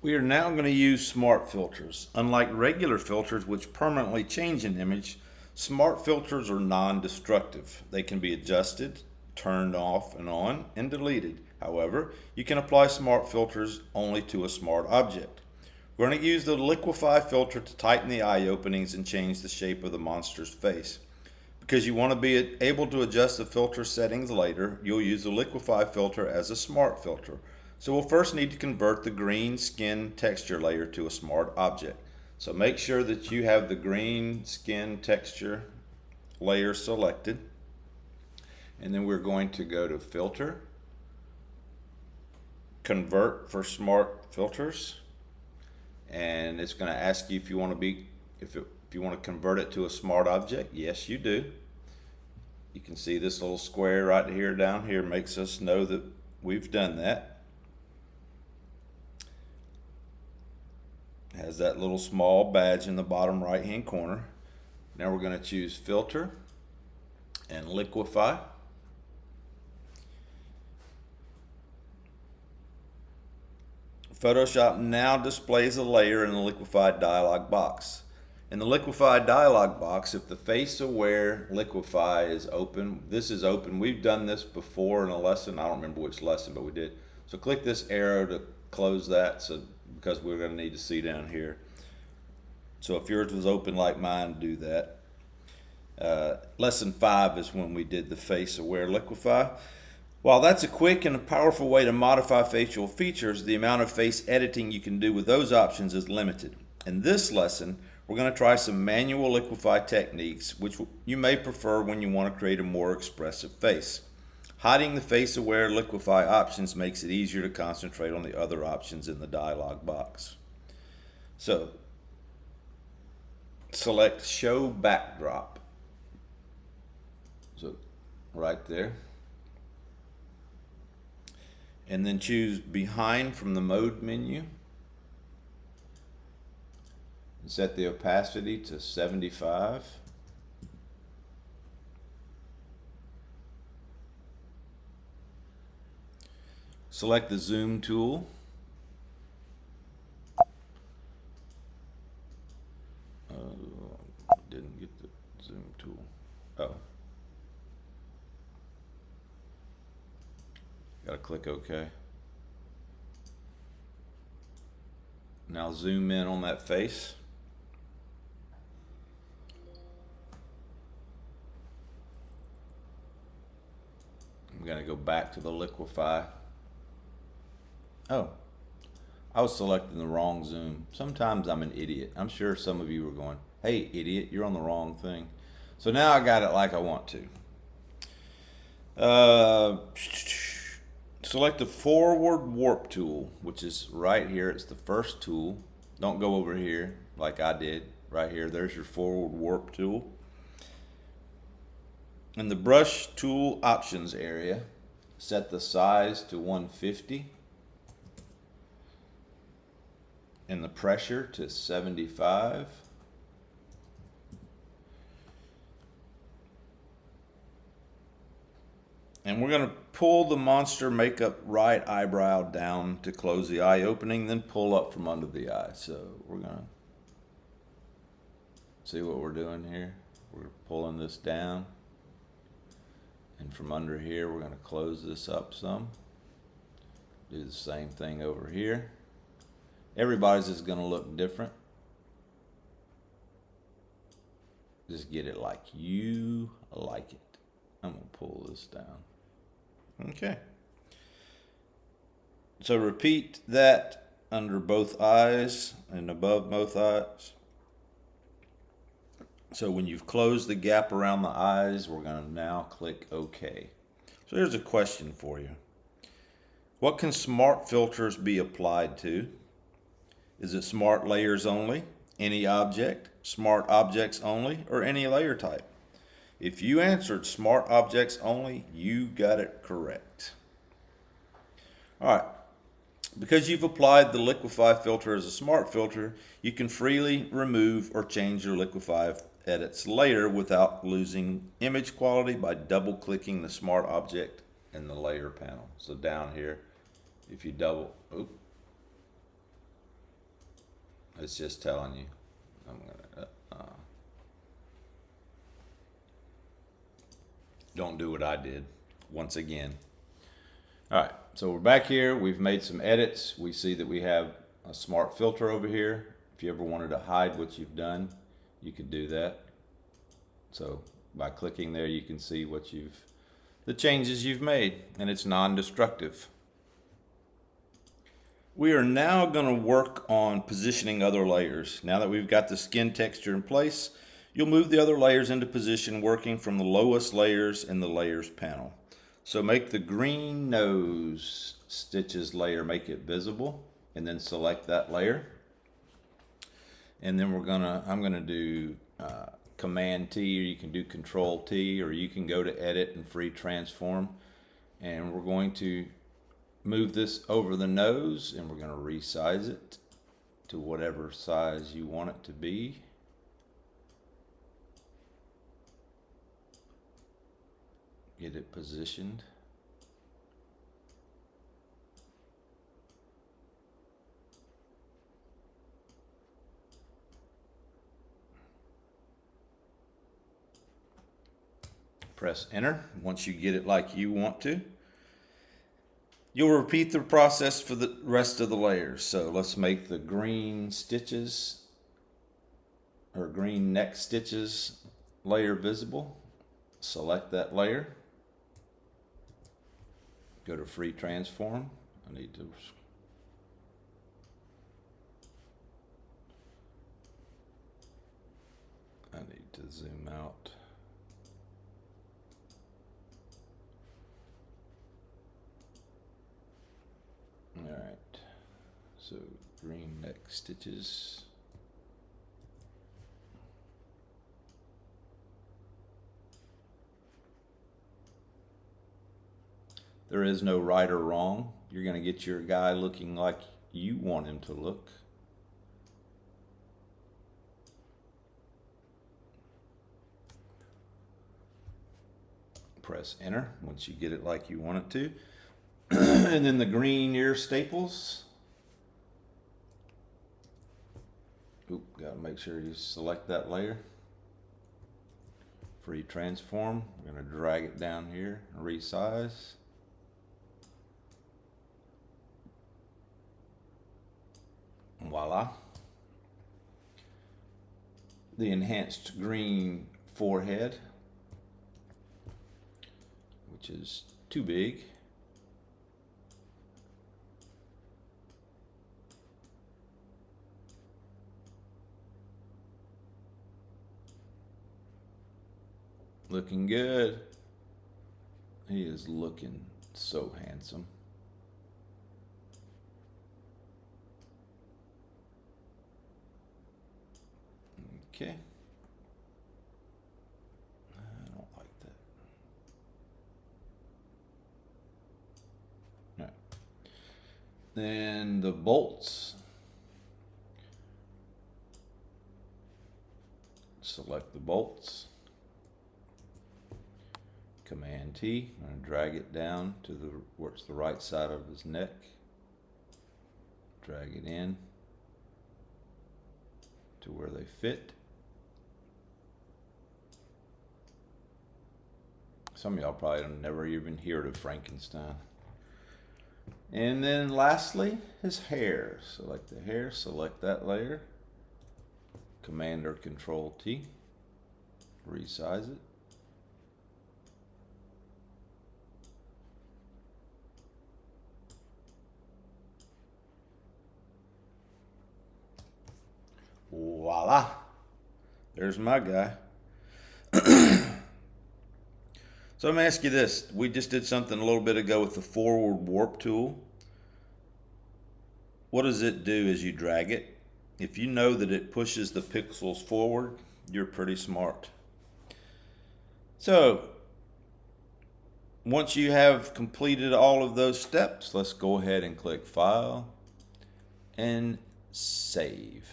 We are now going to use smart filters. Unlike regular filters which permanently change an image, smart filters are non-destructive. They can be adjusted, turned off and on, and deleted. However, you can apply smart filters only to a smart object. We're going to use the liquefy filter to tighten the eye openings and change the shape of the monster's face. Because you want to be able to adjust the filter settings later, you'll use the liquefy filter as a smart filter. So we'll first need to convert the green skin texture layer to a smart object. So make sure that you have the green skin texture layer selected. And then we're going to go to filter, convert for smart filters. And it's going to ask you if you want to convert it to a smart object. Yes, you do. You can see this little square right here down here makes us know that we've done that. It has that little small badge in the bottom right hand corner. Now we're going to choose filter and liquefy. Photoshop now displays a layer in the liquefied dialog box. In the liquefied dialog box, if the face aware liquefy is open, this is open. We've done this before in a lesson. I don't remember which lesson, but we did. So click this arrow to close that, because we're going to need to see down here. So if yours was open like mine, do that. Lesson 5 is when we did the face aware liquefy. While that's a quick and a powerful way to modify facial features, the amount of face editing you can do with those options is limited. In this lesson, we're going to try some manual liquefy techniques, which you may prefer when you want to create a more expressive face. Hiding the face aware liquefy options makes it easier to concentrate on the other options in the dialog box. So, select show backdrop. So, right there. And then choose behind from the mode menu. And set the opacity to 75. Select the zoom tool. Didn't get the zoom tool. Oh. Gotta click OK. Now zoom in on that face. I'm gonna go back to the liquefy. Oh, I was selecting the wrong zoom. Sometimes I'm an idiot. I'm sure some of you were going, hey idiot, you're on the wrong thing. So now I got it like I want to. Select the forward warp tool, which is right here. It's the first tool. Don't go over here like I did. Right here, there's your forward warp tool. In the brush tool options area, set the size to 150 and the pressure to 75. And we're going to pull the monster makeup right eyebrow down to close the eye opening, then pull up from under the eye. So we're going to see what we're doing here. We're pulling this down. And from under here, we're going to close this up some. Do the same thing over here. Everybody's is going to look different. Just get it like you like it. I'm going to pull this down. Okay. So repeat that under both eyes and above both eyes. So when you've closed the gap around the eyes, we're going to now click OK. So here's a question for you. What can smart filters be applied to? Is it smart layers only, any object, smart objects only, or any layer type? If you answered smart objects only, you got it correct. All right. Because you've applied the liquefy filter as a smart filter, you can freely remove or change your liquefy edits later without losing image quality by double clicking the smart object in the layer panel. So down here, if you double, it's just telling you. I'm gonna don't do what I did once again. All right, so we're back here. We've made some edits. We see that we have a smart filter over here. If you ever wanted to hide what you've done, you could do that. So by clicking there, you can see what the changes you've made, and it's non-destructive. We are now going to work on positioning other layers. Now that we've got the skin texture in place, you'll move the other layers into position, working from the lowest layers in the layers panel. So make the green nose stitches layer, make it visible, and then select that layer. And then I'm gonna do Command T, or you can do Control T, or you can go to Edit and Free Transform. And we're going to move this over the nose, and we're going to resize it to whatever size you want it to be. Get it positioned. Press enter once you get it like you want to. You'll repeat the process for the rest of the layers. So let's make the green stitches, or green neck stitches layer visible. Select that layer. Go to Free Transform. I need to zoom out. All right, so green neck stitches. There is no right or wrong. You're going to get your guy looking like you want him to look. Press enter once you get it like you want it to. And then the green ear staples. Oop, gotta make sure you select that layer. Free Transform. We're gonna drag it down here and resize. Voila. The enhanced green forehead, which is too big. Looking good. He is looking so handsome. Okay. I don't like that. All right. Then the bolts. Select the bolts. Command T. I'm going to drag it down to what's the right side of his neck. Drag it in to where they fit. Some of y'all probably have never even heard of Frankenstein. And then lastly, his hair. Select the hair, select that layer. Command or Control T. Resize it. Voila. There's my guy. So let me ask you this. We just did something a little bit ago with the forward warp tool. What does it do as you drag it? If you know that it pushes the pixels forward, you're pretty smart. So once you have completed all of those steps, let's go ahead and click File and Save.